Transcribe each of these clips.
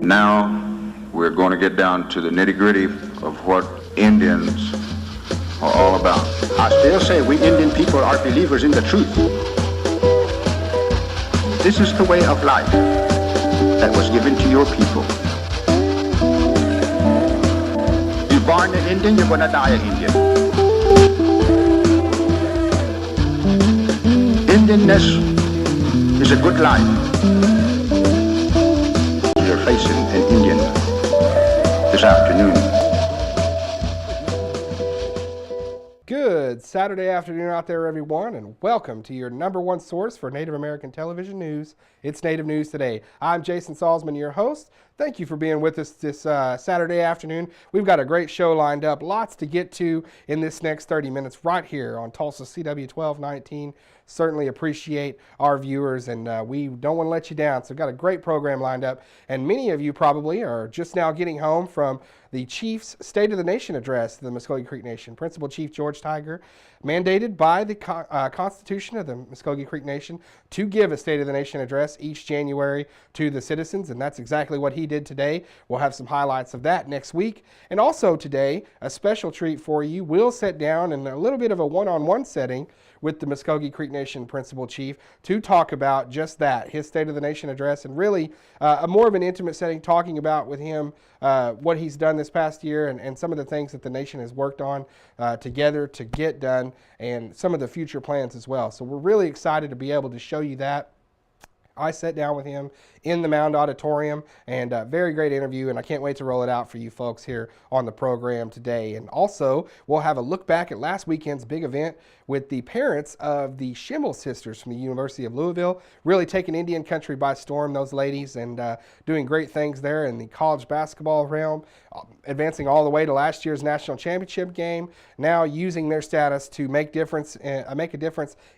Now we're going to get down to the nitty-gritty of what Indians are all about. I still say we Indian people are believers in the truth. This is the way of life that was given to your people. You're born an Indian, you're going to die an Indian. Indianness is a good life. You're facing an Indian this afternoon. Good Saturday afternoon out there, everyone, and welcome to your number one source for Native American television news. It's Native News Today. I'm Jason Salzman, your host. Thank you for being with us this Saturday afternoon. We've got a great show lined up, lots to get to in this next 30 minutes right here on Tulsa CW 1219. Certainly appreciate our viewers, and we don't want to let you down. So we've got a great program lined up, and many of you probably are just now getting home from the Chief's State of the Nation address to the Muskogee Creek Nation. Principal Chief George Tiger, mandated by the Constitution of the Muskogee Creek Nation to give a State of the Nation address each January to the citizens, and that's exactly what he did today. We'll have some highlights of that next week. And also today, a special treat for you. We'll sit down in a little bit of a one-on-one setting with the Muskogee Creek Nation Principal Chief to talk about just that, his State of the Nation address, and really a more of an intimate setting, talking about with him what he's done this past year and some of the things that the nation has worked on together to get done, and some of the future plans as well. So we're really excited to be able to show you that. I sat down with him in the Mound Auditorium, and a very great interview, and I can't wait to roll it out for you folks here on the program today. And also, we'll have a look back at last weekend's big event with the parents of the Schimmel sisters from the University of Louisville, really taking Indian country by storm, those ladies, and doing great things there in the college basketball realm, advancing all the way to last year's national championship game, now using their status to make a difference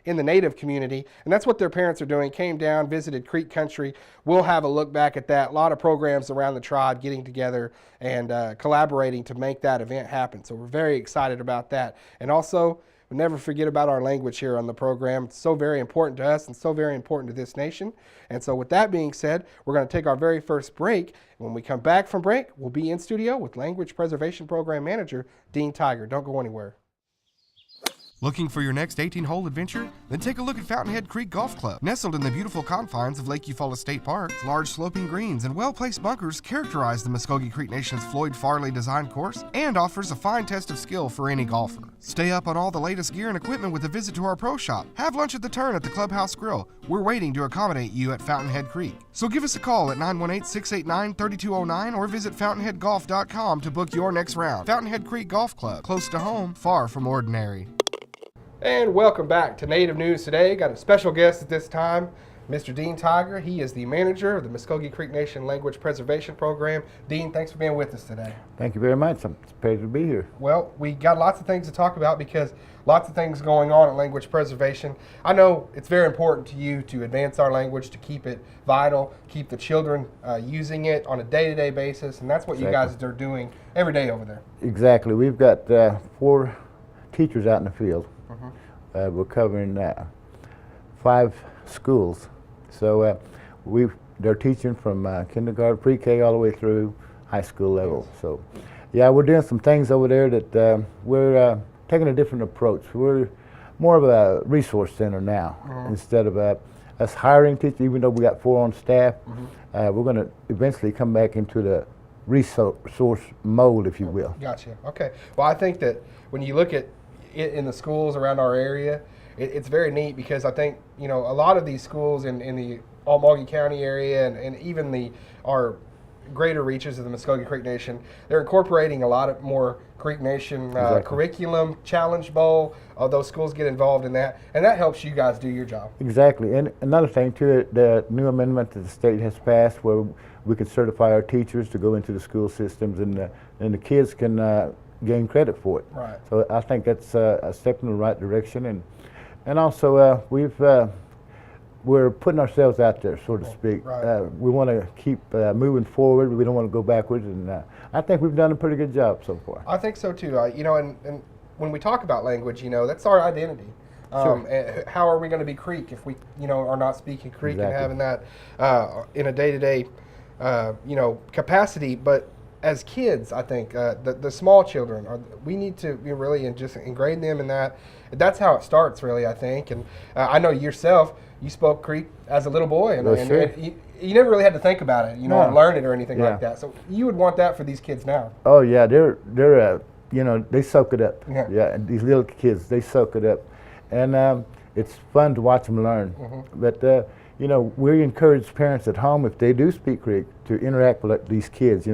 in the Native community. And that's what their parents are doing. Came down, visited Creek Country. We'll have a look back at that. A lot of programs around the tribe getting together and collaborating to make that event happen. So we're very excited about that. And also, we never forget about our language here on the program. It's so very important to us and so very important to this nation. And so with that being said, we're going to take our very first break. When we come back from break, we'll be in studio with Language Preservation Program Manager Dean Tiger. Don't go anywhere. Looking for your next 18-hole adventure? Then take a look at Fountainhead Creek Golf Club. Nestled in the beautiful confines of Lake Eufaula State Park, large sloping greens and well-placed bunkers characterize the Muskogee Creek Nation's Floyd Farley designed course and offers a fine test of skill for any golfer. Stay up on all the latest gear and equipment with a visit to our pro shop. Have lunch at the turn at the Clubhouse Grill. We're waiting to accommodate you at Fountainhead Creek. So give us a call at 918-689-3209 or visit fountainheadgolf.com to book your next round. Fountainhead Creek Golf Club, close to home, far from ordinary. And welcome back to Native News Today. Got a special guest at this time, Mr. Dean Tiger. He is the manager of the Muskogee Creek Nation Language Preservation Program. Dean, thanks for being with us today. Thank you very much. It's a pleasure to be here. Well, we got lots of things to talk about because lots of things going on at language preservation. I know it's very important to you to advance our language, to keep it vital, keep the children using it on a day-to-day basis, and that's what you guys are doing every day over there. Exactly. We've got 4 teachers out in the field. We're covering 5 schools. So they're teaching from kindergarten, pre-K, all the way through high school level. So yeah, we're doing some things over there that we're taking a different approach. We're more of a resource center now. Instead of us hiring teachers, even though we got 4 on staff, we're going to eventually come back into the resource mode, if you will. Gotcha. Okay. Well, I think that when you look at it in the schools around our area, it's very neat because I think, a lot of these schools in the Albemarle County area and even our greater reaches of the Muskogee Creek Nation, they're incorporating a lot of more Creek Nation curriculum, Challenge Bowl. Those schools get involved in that, and that helps you guys do your job. Exactly. And another thing too, the new amendment that the state has passed where we can certify our teachers to go into the school systems, and the kids can gain credit for it. Right. So I think that's a step in the right direction, and also we're putting ourselves out there, so to speak. Right. We want to keep moving forward. We don't want to go backwards, and I think we've done a pretty good job so far. I think so too. And when we talk about language, that's our identity. Sure. How are we going to be Creek if we, are not speaking Creek? Exactly. And having that in a day-to-day capacity, but as kids, I think the small children we need to really just ingrain them in that. That's how it starts, really. I think, and I know yourself. You spoke Creek as a little boy, and you never really had to think about it, or learn it or anything like that. So you would want that for these kids now. Oh yeah, they're they soak it up. Yeah, and these little kids, they soak it up, and it's fun to watch them learn. But we encourage parents at home, if they do speak Creek, to interact with these kids.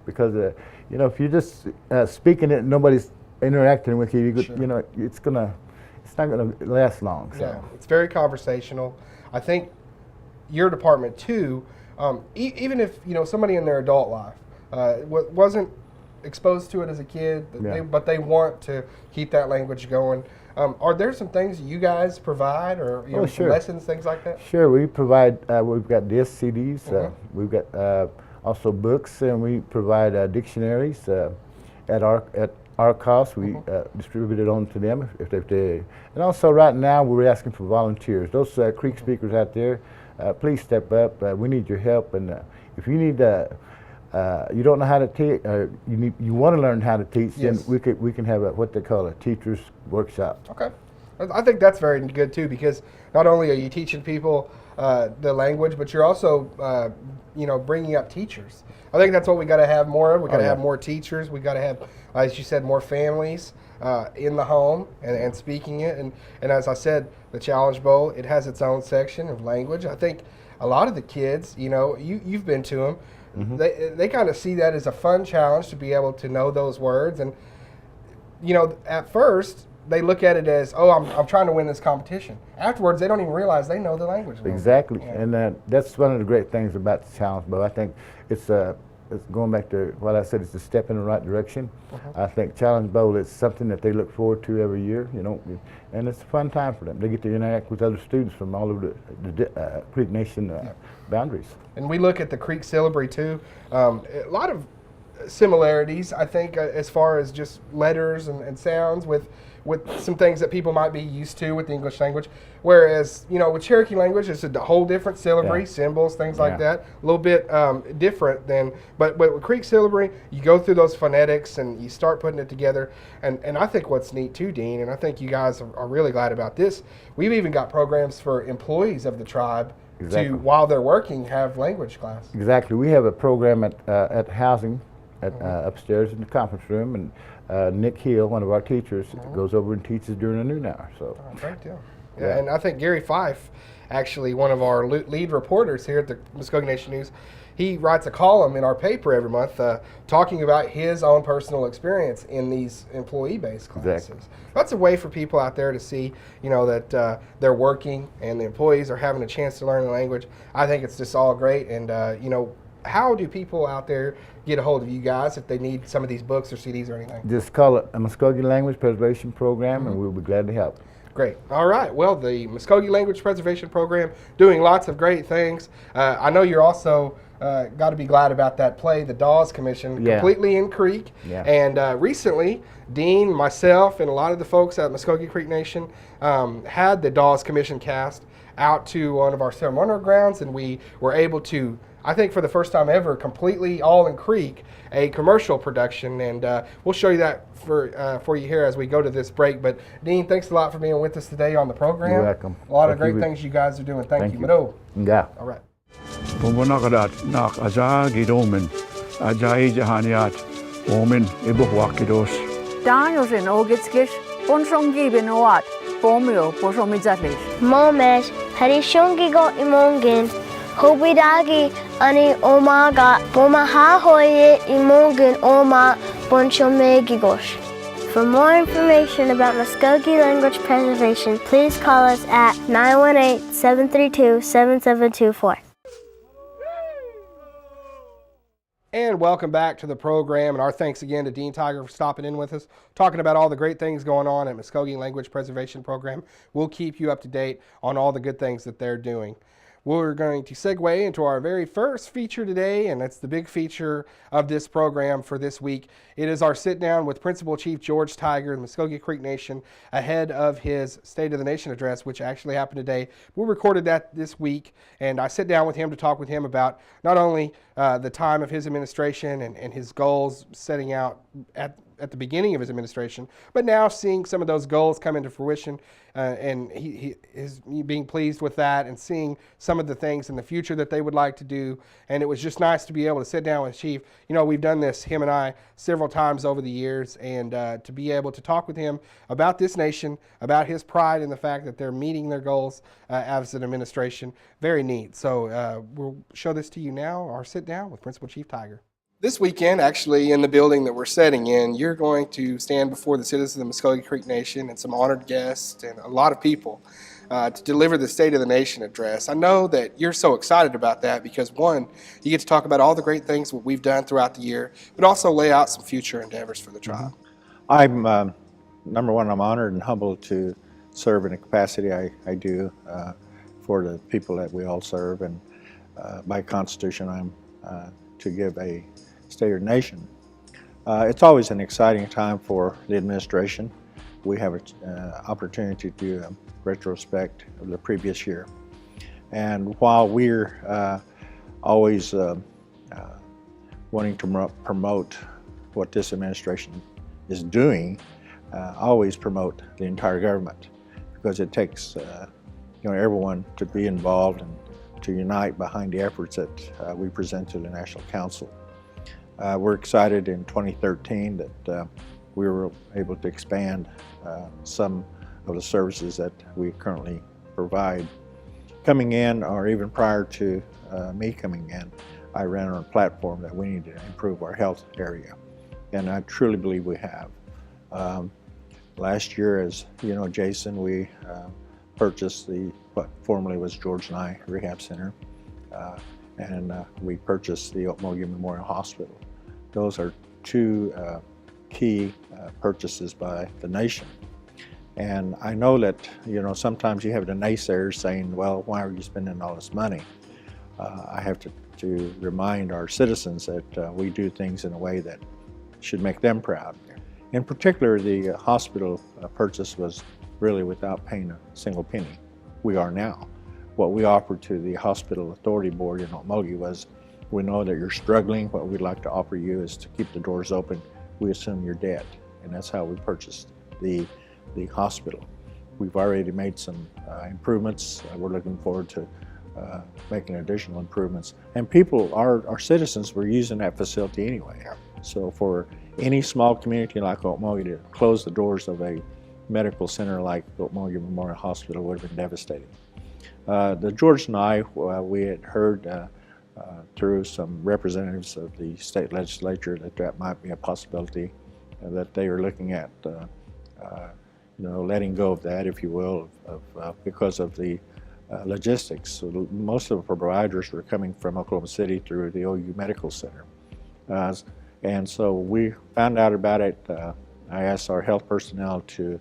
Because if you're just speaking it, and nobody's interacting with you, it's not gonna last long. So. Yeah, it's very conversational. I think your department too, even if somebody in their adult life wasn't exposed to it as a kid, but they want to keep that language going. Are there some things you guys provide, or sure. lessons, things like that? Sure, we provide. We've got discs, CDs. We've got also books, and we provide dictionaries at our cost. We distribute it on to them if they. And also, right now, we're asking for volunteers. Those Creek speakers out there, please step up. We need your help, and if you need. You don't know how to teach. You want to learn how to teach. Yes. Then we can have what they call a teacher's workshop. Okay, I think that's very good too, because not only are you teaching people the language, but you're also bringing up teachers. I think that's what we got to have more of. We got to have more teachers. We got to have, as you said, more families in the home and speaking it. And as I said, the Challenge Bowl, it has its own section of language. I think a lot of the kids, you've been to them. They kind of see that as a fun challenge to be able to know those words, and at first they look at it as, I'm trying to win this competition. Afterwards, they don't even realize they know the language. Exactly, and that's one of the great things about the Challenge Bowl. I think it's going back to what I said. It's a step in the right direction. I think Challenge Bowl is something that they look forward to every year. And it's a fun time for them. They get to interact with other students from all over the Creek Nation boundaries. And we look at the Creek syllabary too. A lot of similarities, I think, as far as just letters and sounds with some things that people might be used to with the English language. Whereas, with Cherokee language, it's a whole different syllabary, symbols, things like that. A little bit different than, but with Creek syllabary, you go through those phonetics and you start putting it together. And I think what's neat too, Dean, and I think you guys are really glad about this, we've even got programs for employees of the tribe to, while they're working, have language class. Exactly. We have a program at housing upstairs in the conference room, and Nick Hill, one of our teachers, goes over and teaches during the noon hour. So, great deal. Yeah, and I think Gary Fife, actually one of our lead reporters here at the Muskogee Nation News, he writes a column in our paper every month talking about his own personal experience in these employee-based classes. Exactly. That's a way for people out there to see, that they're working and the employees are having a chance to learn the language. I think it's just all great. And, how do people out there get a hold of you guys if they need some of these books or CDs or anything? Just call it a Muskogee Language Preservation Program, and we'll be glad to help. Great. All right. Well, the Muskogee Language Preservation Program doing lots of great things. I know you're also got to be glad about that play, the Dawes Commission, completely in Creek. Yeah. And recently, Dean, myself, and a lot of the folks at Muskogee Creek Nation had the Dawes Commission cast out to one of our ceremonial grounds, and we were able to, I think for the first time ever, completely all in Creek, a commercial production, and we'll show you that for you here as we go to this break. But Dean, thanks a lot for being with us today on the program. You're welcome. A lot of great things you guys are doing. Thank you. Mado. Yeah. All right. Pumunakadat nak azagi domen, ajai jahaniat, omen ibuwakidos. Daniel in Ogitskish, Bonshongi benoat, Bomio, Boshomizatlish. Momesh, Harishongigo imongin. Hobidagi ani omaga bomaha hoye imongin oma bonchomegigos. For more information about Muskogee language preservation, please call us at 918-732-7724. And welcome back to the program, and our thanks again to Dean Tiger for stopping in with us, talking about all the great things going on at Muskogee Language Preservation Program. We'll keep you up to date on all the good things that they're doing. we're going to segue into our very first feature today, and it's the big feature of this program for this week. It is our sit down with Principal Chief George Tiger of the Muskogee Creek Nation ahead of his State of the Nation address, which actually happened today. We recorded that this week, and I sit down with him to talk with him about not only the time of his administration and his goals setting out at the beginning of his administration, but now seeing some of those goals come into fruition, and he is being pleased with that and seeing some of the things in the future that they would like to do. And it was just nice to be able to sit down with Chief. You know, we've done this, him and I, several times over the years, and to be able to talk with him about this nation, about his pride in the fact that they're meeting their goals as an administration, very neat. So we'll show this to you now, our sit down with Principal Chief Tiger. This weekend, actually, in the building that we're setting in, you're going to stand before the citizens of the Muskogee Creek Nation and some honored guests and a lot of people to deliver the State of the Nation address. I know that you're so excited about that because, one, you get to talk about all the great things that we've done throughout the year, but also lay out some future endeavors for the tribe. I'm, number one, I'm honored and humbled to serve in the capacity I do for the people that we all serve, and by Constitution, I'm to give a State of the Nation. It's always an exciting time for the administration. We have an opportunity to do a retrospect of the previous year. And while we're always wanting to promote what this administration is doing, always promote the entire government, because it takes everyone to be involved and to unite behind the efforts that we present to the National Council. We're excited in 2013 that we were able to expand some of the services that we currently provide. Coming in, or even prior to me coming in, I ran on a platform that we need to improve our health area, and I truly believe we have. Last year, as you know, Jason, we purchased what formerly was George Nye Rehab Center, and we purchased the Okmulgee Memorial Hospital. Those are two key purchases by the nation. And I know that, sometimes you have the naysayers saying, well, why are you spending all this money? I have to remind our citizens that we do things in a way that should make them proud. In particular, the hospital purchase was really without paying a single penny. We are now. What we offered to the Hospital Authority Board in Okmulgee was, we know that you're struggling. What we'd like to offer you is to keep the doors open. We assume your debt, and that's how we purchased the hospital. We've already made some improvements. We're looking forward to making additional improvements. And people, our citizens, were using that facility anyway. So for any small community like Okmulgee to close the doors of a medical center like Okmulgee Memorial Hospital would have been devastating. The George Nye, we had heard through some representatives of the state legislature that might be a possibility, that they are looking at letting go of that, if you will, because of the logistics. So most of the providers were coming from Oklahoma City through the OU Medical Center. And so we found out about it. I asked our health personnel to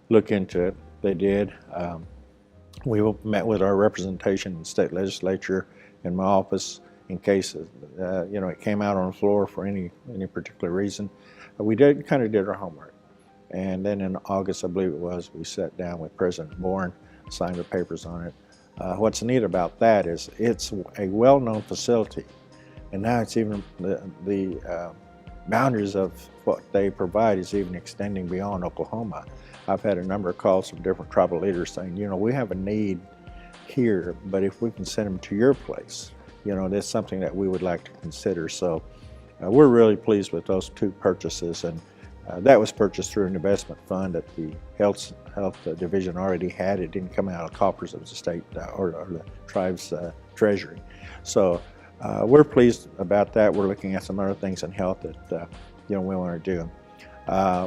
look into it. They did. We met with our representation in the state legislature in my office in case it came out on the floor for any particular reason. We kind of did our homework. And then in August, I believe it was, we sat down with President Bourne, signed the papers on it. What's neat about that is it's a well-known facility, and now it's even the boundaries of what they provide is even extending beyond Oklahoma. I've had a number of calls from different tribal leaders saying, we have a need here, but if we can send them to your place, that's something that we would like to consider. So we're really pleased with those two purchases, and that was purchased through an investment fund that the health division already had. It didn't come out of coffers of the state or the tribe's treasury. So we're pleased about that. We're looking at some other things in health that we want to do.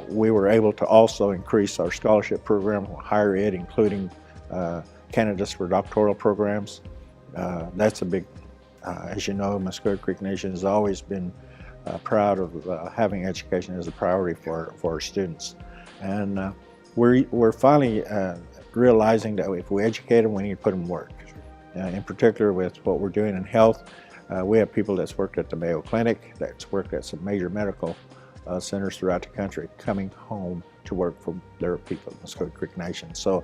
We were able to also increase our scholarship program, higher ed, including candidates for doctoral programs. That's a big, as you know, Muskogee Creek Nation has always been proud of having education as a priority for our students. And we're finally realizing that if we educate them, we need to put them to work. in particular with what we're doing in health. We have people that's worked at the Mayo Clinic, that's worked at some major medical centers throughout the country, coming home to work for their people in Muskogee Creek Nation. So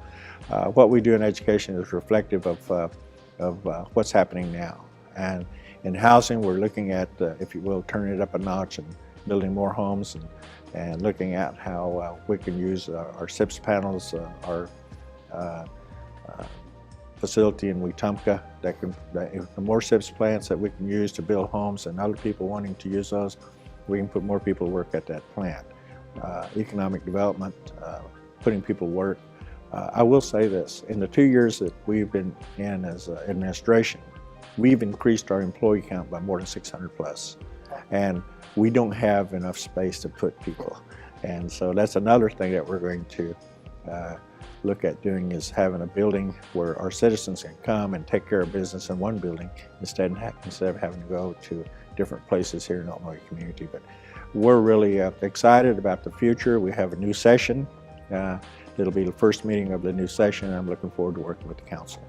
what we do in education is reflective of what's happening now. And in housing, we're looking at, if you will, turning it up a notch and building more homes and looking at how we can use our SIPS panels, our facility in Wetumpka, the more SIPS plants that we can use to build homes and other people wanting to use those, we can put more people to work at that plant. Economic development, putting people to work. I will say this, in the 2 years that we've been in as administration, we've increased our employee count by more than 600 plus. And we don't have enough space to put people. And so that's another thing that we're going to look at doing, is having a building where our citizens can come and take care of business in one building instead of having to go to different places here in the Okmulgee community. But we're really excited about the future. We have a new session. It'll be the first meeting of the new session. I'm looking forward to working with the council.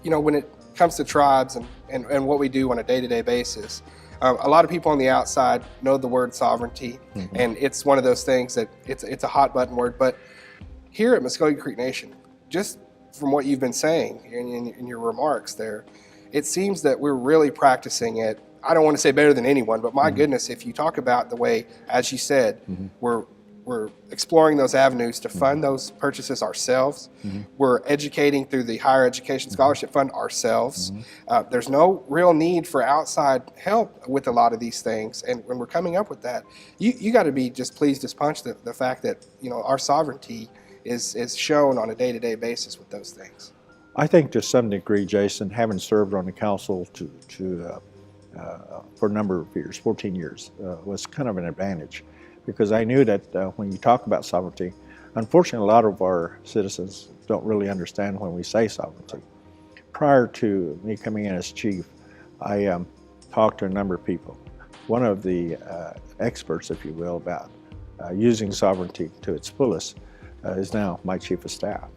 You know, when it comes to tribes and what we do on a day-to-day basis, a lot of people on the outside know the word sovereignty, and it's one of those things that it's a hot button word. But here at Muskogee Creek Nation, just from what you've been saying in your remarks there, it seems that we're really practicing it. I don't want to say better than anyone, but my goodness, if you talk about the way, as you said, we're exploring those avenues to fund those purchases ourselves. We're educating through the Higher Education Scholarship Fund ourselves. There's no real need for outside help with a lot of these things. And when we're coming up with that, you got to be just pleased as punch the fact that, you know, our sovereignty is shown on a day-to-day basis with those things. I think to some degree, Jason, having served on the council for a number of years, 14 years, was kind of an advantage. Because I knew that when you talk about sovereignty, unfortunately a lot of our citizens don't really understand when we say sovereignty. Prior to me coming in as chief, I talked to a number of people. One of the experts, if you will, about using sovereignty to its fullest is now my chief of staff.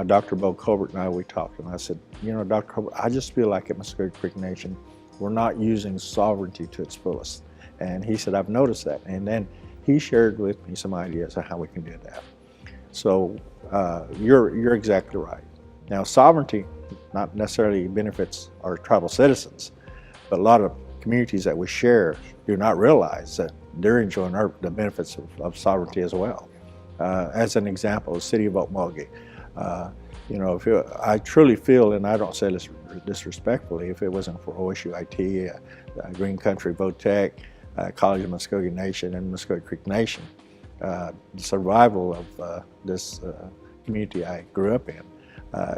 Dr. Bo Colbert and we talked, and I said, you know, Dr. Colbert, I just feel like at Muskogee Creek Nation, we're not using sovereignty to its fullest. And he said, I've noticed that. And then he shared with me some ideas on how we can do that. So you're exactly right. Now, sovereignty not necessarily benefits our tribal citizens, but a lot of communities that we share do not realize that they're enjoying the benefits of sovereignty as well. As an example, the city of Okmulgee. You know, I truly feel, and I don't say this disrespectfully, if it wasn't for OSU IT, Green Country Votech, College of Muskogee Nation, and Muskogee Creek Nation, the survival of this community I grew up in,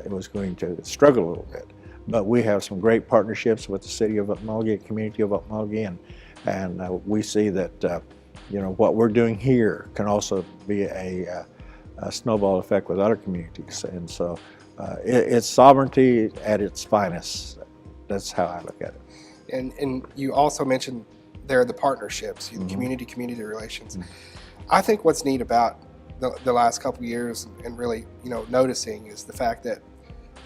it was going to struggle a little bit. But we have some great partnerships with the city of Okmulgee, community of Okmulgee, and we see that you know, what we're doing here can also be a snowball effect with other communities. And so it's sovereignty at its finest. That's how I look at it. And you also mentioned there the partnerships, the community relations. I think what's neat about the last couple of years and really, you know, noticing is the fact that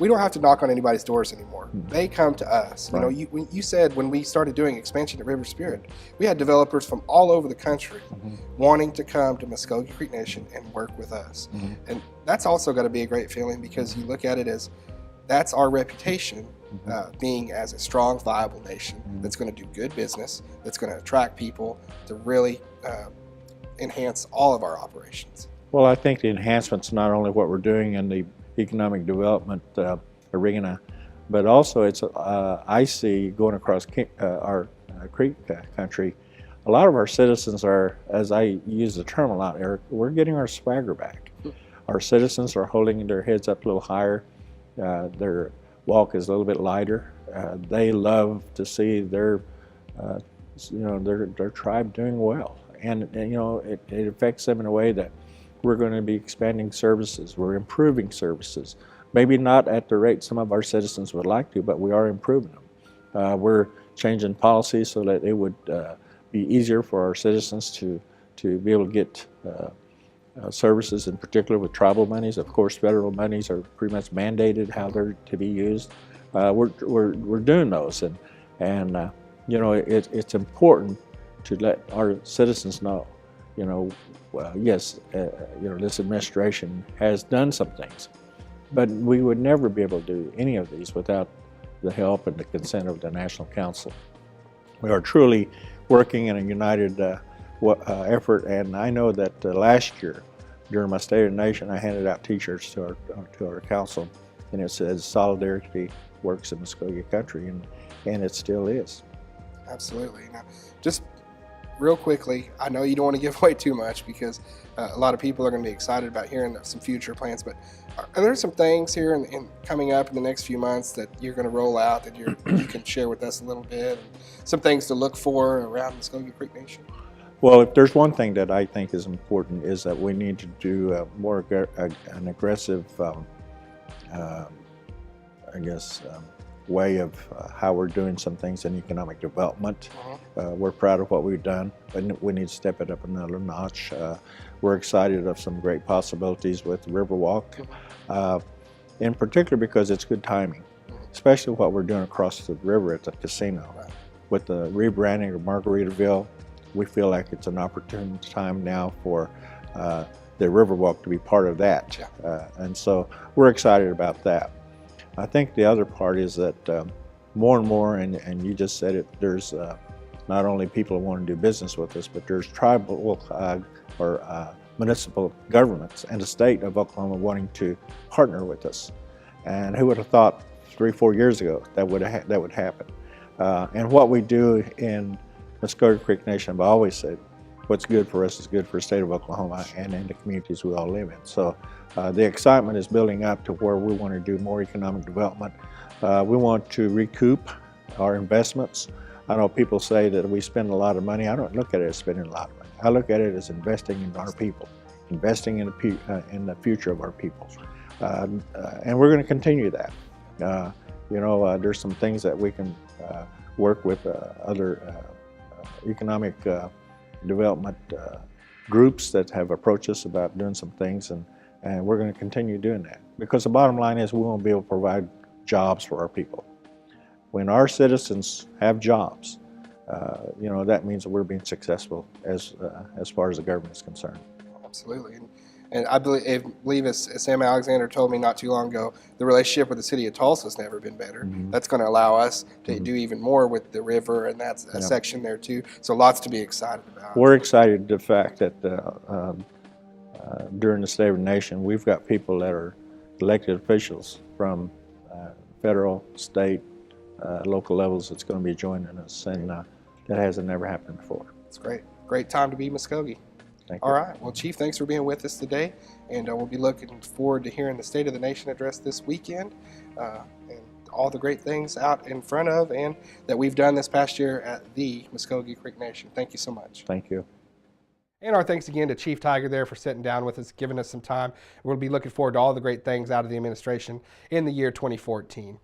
we don't have to knock on anybody's doors anymore. They come to us. Right. You know, you said when we started doing expansion at River Spirit, we had developers from all over the country wanting to come to Muskogee Creek Nation and work with us. And that's also got to be a great feeling, because you look at it as that's our reputation, being as a strong, viable nation that's going to do good business, that's going to attract people to really enhance all of our operations. Well, I think the enhancements, not only what we're doing in the economic development arena, but also it's I see going across our creek country, a lot of our citizens are, as I use the term a lot, Eric, we're getting our swagger back. Our citizens are holding their heads up a little higher. Their walk is a little bit lighter. They love to see their tribe doing well, and you know, it affects them in a way that we're going to be expanding services. We're improving services. Maybe not at the rate some of our citizens would like to, but we are improving them. We're changing policies so that it would be easier for our citizens to be able to get services, in particular with tribal monies. Of course, federal monies are pretty much mandated how they're to be used. we're doing those, and you know, it's important to let our citizens know, you know, yes, you know, this administration has done some things, but we would never be able to do any of these without the help and the consent of the National Council. We are truly working in a united effort, and I know that last year, during my State of the Nation, I handed out T-shirts to our council, and it says "Solidarity works in Muskogee country," and it still is. Absolutely. Now, just real quickly, I know you don't want to give away too much because a lot of people are going to be excited about hearing some future plans, but are there some things here in coming up in the next few months that you're going to roll out that you can share with us a little bit, and some things to look for around Muskogee Creek Nation? Well, if there's one thing that I think is important is that we need to do an aggressive, way of how we're doing some things in economic development. We're proud of what we've done, but we need to step it up another notch. We're excited of some great possibilities with Riverwalk, in particular because it's good timing, especially what we're doing across the river at the casino. With the rebranding of Margaritaville, we feel like it's an opportune time now for the Riverwalk to be part of that. And so we're excited about that. I think the other part is that more and more, and you just said it, there's not only people who want to do business with us, but there's tribal or municipal governments and the state of Oklahoma wanting to partner with us. And who would have thought 3-4 years ago that would happen? And what we do in Muskogee Creek Nation, I've always said, what's good for us is good for the state of Oklahoma and in the communities we all live in. So the excitement is building up to where we want to do more economic development. We want to recoup our investments. I know people say that we spend a lot of money. I don't look at it as spending a lot of money. I look at it as investing in our people, investing in the future of our people. And we're going to continue that. You know, there's some things that we can work with other economic development groups that have approached us about doing some things, and we're going to continue doing that. Because the bottom line is we want to be able to provide jobs for our people. When our citizens have jobs, you know, that means that we're being successful as far as the government is concerned. Absolutely. And I believe as Sam Alexander told me not too long ago, the relationship with the city of Tulsa has never been better. That's going to allow us to do even more with the river, and that's a section there too. So lots to be excited about. We're excited the fact that during the State of the Nation, we've got people that are elected officials from federal, state, local levels that's going to be joining us, and that hasn't never happened before. It's great. Great time to be Muskogee. Thank you. All right. Well, Chief, thanks for being with us today, and we'll be looking forward to hearing the State of the Nation address this weekend, and all the great things out in front of and that we've done this past year at the Muskogee Creek Nation. Thank you so much. Thank you. And our thanks again to Chief Tiger there for sitting down with us, giving us some time. We'll be looking forward to all the great things out of the administration in the year 2014.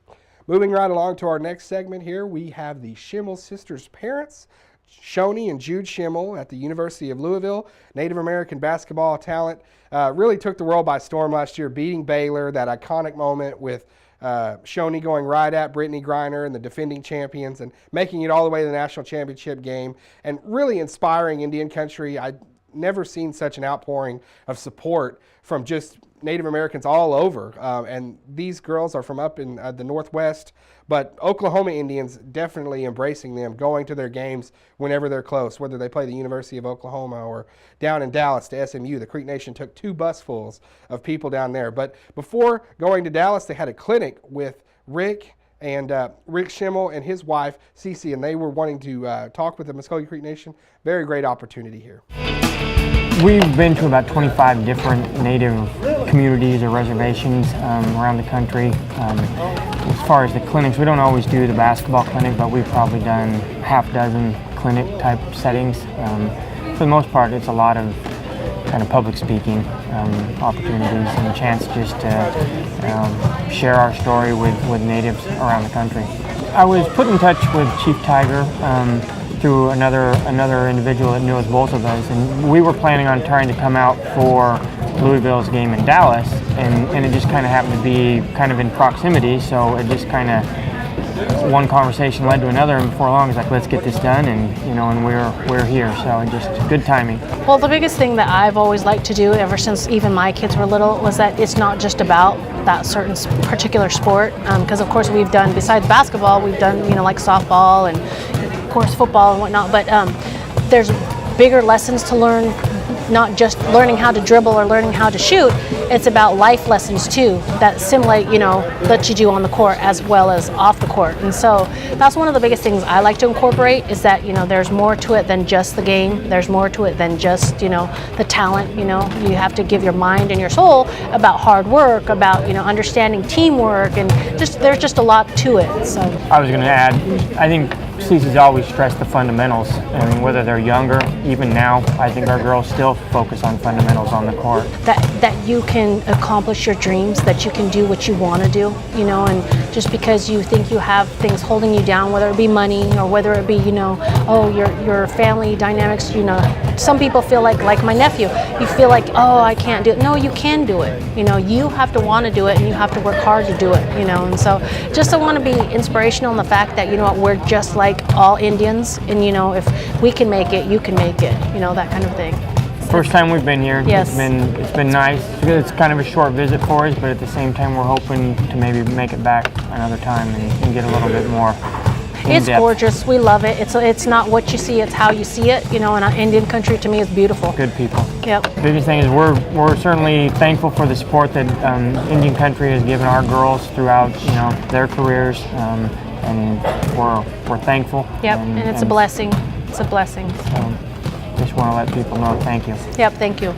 Moving right along to our next segment here, we have the Schimmel sisters' parents, Shoni and Jude Schimmel at the University of Louisville. Native American basketball talent, really took the world by storm last year, beating Baylor, that iconic moment with Shoni going right at Brittany Griner and the defending champions and making it all the way to the national championship game, and really inspiring Indian country. I'd never seen such an outpouring of support from just Native Americans all over, and these girls are from up in the Northwest, but Oklahoma Indians definitely embracing them, going to their games whenever they're close, whether they play the University of Oklahoma or down in Dallas to SMU. The Creek Nation took 2 busfuls of people down there. But before going to Dallas, they had a clinic with Rick Schimmel and his wife, Cece, and they were wanting to talk with the Muskogee Creek Nation. Very great opportunity here. We've been to about 25 different Native communities or reservations around the country. As far as the clinics, we don't always do the basketball clinic, but we've probably done half dozen clinic type settings. For the most part, it's a lot of kind of public speaking opportunities and a chance just to share our story with natives around the country. I was put in touch with Chief Tiger through another individual that knows both of us, and we were planning on trying to come out for Louisville's game in Dallas, and it just kind of happened to be kind of in proximity, so it just kind of, one conversation led to another, and before long it's like, let's get this done, and and we're here, so it just good timing. Well, the biggest thing that I've always liked to do ever since even my kids were little was that it's not just about that certain particular sport, because of course we've done, besides basketball, we've done like softball and of course football and whatnot, but there's bigger lessons to learn, not just learning how to dribble or learning how to shoot. It's about life lessons too that simulate, that you do on the court as well as off the court. And so that's one of the biggest things I like to incorporate, is that, there's more to it than just the game. There's more to it than just, the talent. You have to give your mind and your soul about hard work, about, understanding teamwork, and there's just a lot to it. So I was going to add, I think Cece's always stressed the fundamentals. I mean, whether they're younger, even now, I think our girls still focus on fundamentals on the court. That you can accomplish your dreams, that you can do what you want to do, and just because you think you have things holding you down, whether it be money or whether it be, your family dynamics, some people feel like my nephew, you feel like, oh, I can't do it. No, you can do it. You have to want to do it, and you have to work hard to do it, and so just I want to be inspirational in the fact that, we're just like all Indians, and if we can make it, you can make it, that kind of thing. First time we've been here. Yes. It's been nice. It's kind of a short visit for us, but at the same time we're hoping to maybe make it back another time and get a little bit more in It's depth. gorgeous. We love it. It's not what you see, it's how you see it. In our Indian country, to me, is beautiful. Good people. Yep. The biggest thing is we're certainly thankful for the support that Indian country has given our girls throughout their careers, and we're thankful. Yep. And it's a blessing. It's a blessing. So just want to let people know thank you. Yep. Thank you.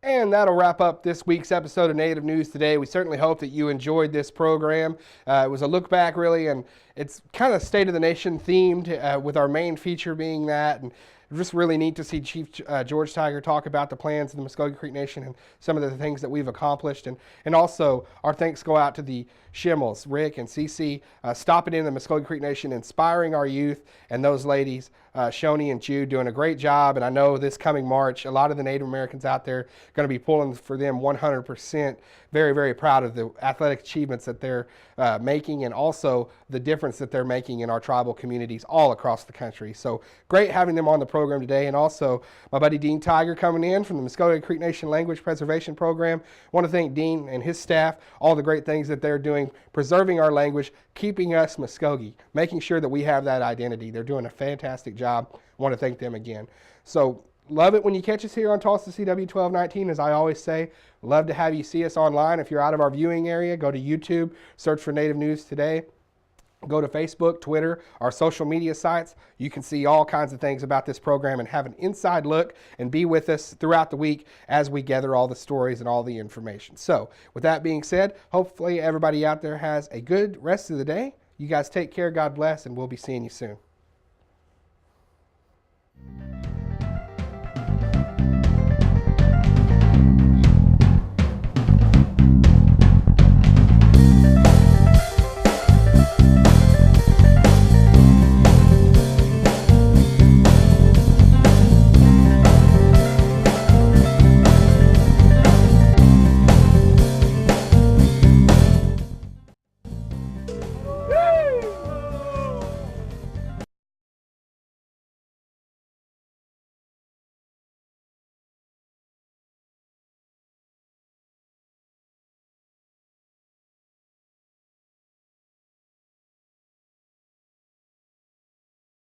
And that'll wrap up this week's episode of Native News Today. We certainly hope that you enjoyed this program. It was a look back, really, and it's kind of State of the Nation themed, with our main feature being that. And just really neat to see Chief George Tiger talk about the plans of the Muskogee Creek Nation and some of the things that we've accomplished. And also, our thanks go out to the Schimmels, Rick and Cece, stopping in the Muskogee Creek Nation, inspiring our youth, and those ladies, Shoni and Jude, doing a great job. And I know this coming March, a lot of the Native Americans out there are going to be pulling for them 100%. Very, very proud of the athletic achievements that they're making, and also the difference that they're making in our tribal communities all across the country. So great having them on the program today. And also my buddy Dean Tiger coming in from the Muskogee Creek Nation Language Preservation Program. I want to thank Dean and his staff, all the great things that they're doing, preserving our language, keeping us Muskogee, making sure that we have that identity. They're doing a fantastic job. I want to thank them again. So love it when you catch us here on Tulsa CW 1219, as I always say. Love to have you see us online. If you're out of our viewing area, go to YouTube, search for Native News Today. Go to Facebook, Twitter, our social media sites. You can see all kinds of things about this program and have an inside look, and be with us throughout the week as we gather all the stories and all the information. So with that being said, hopefully everybody out there has a good rest of the day. You guys take care, God bless, and we'll be seeing you soon.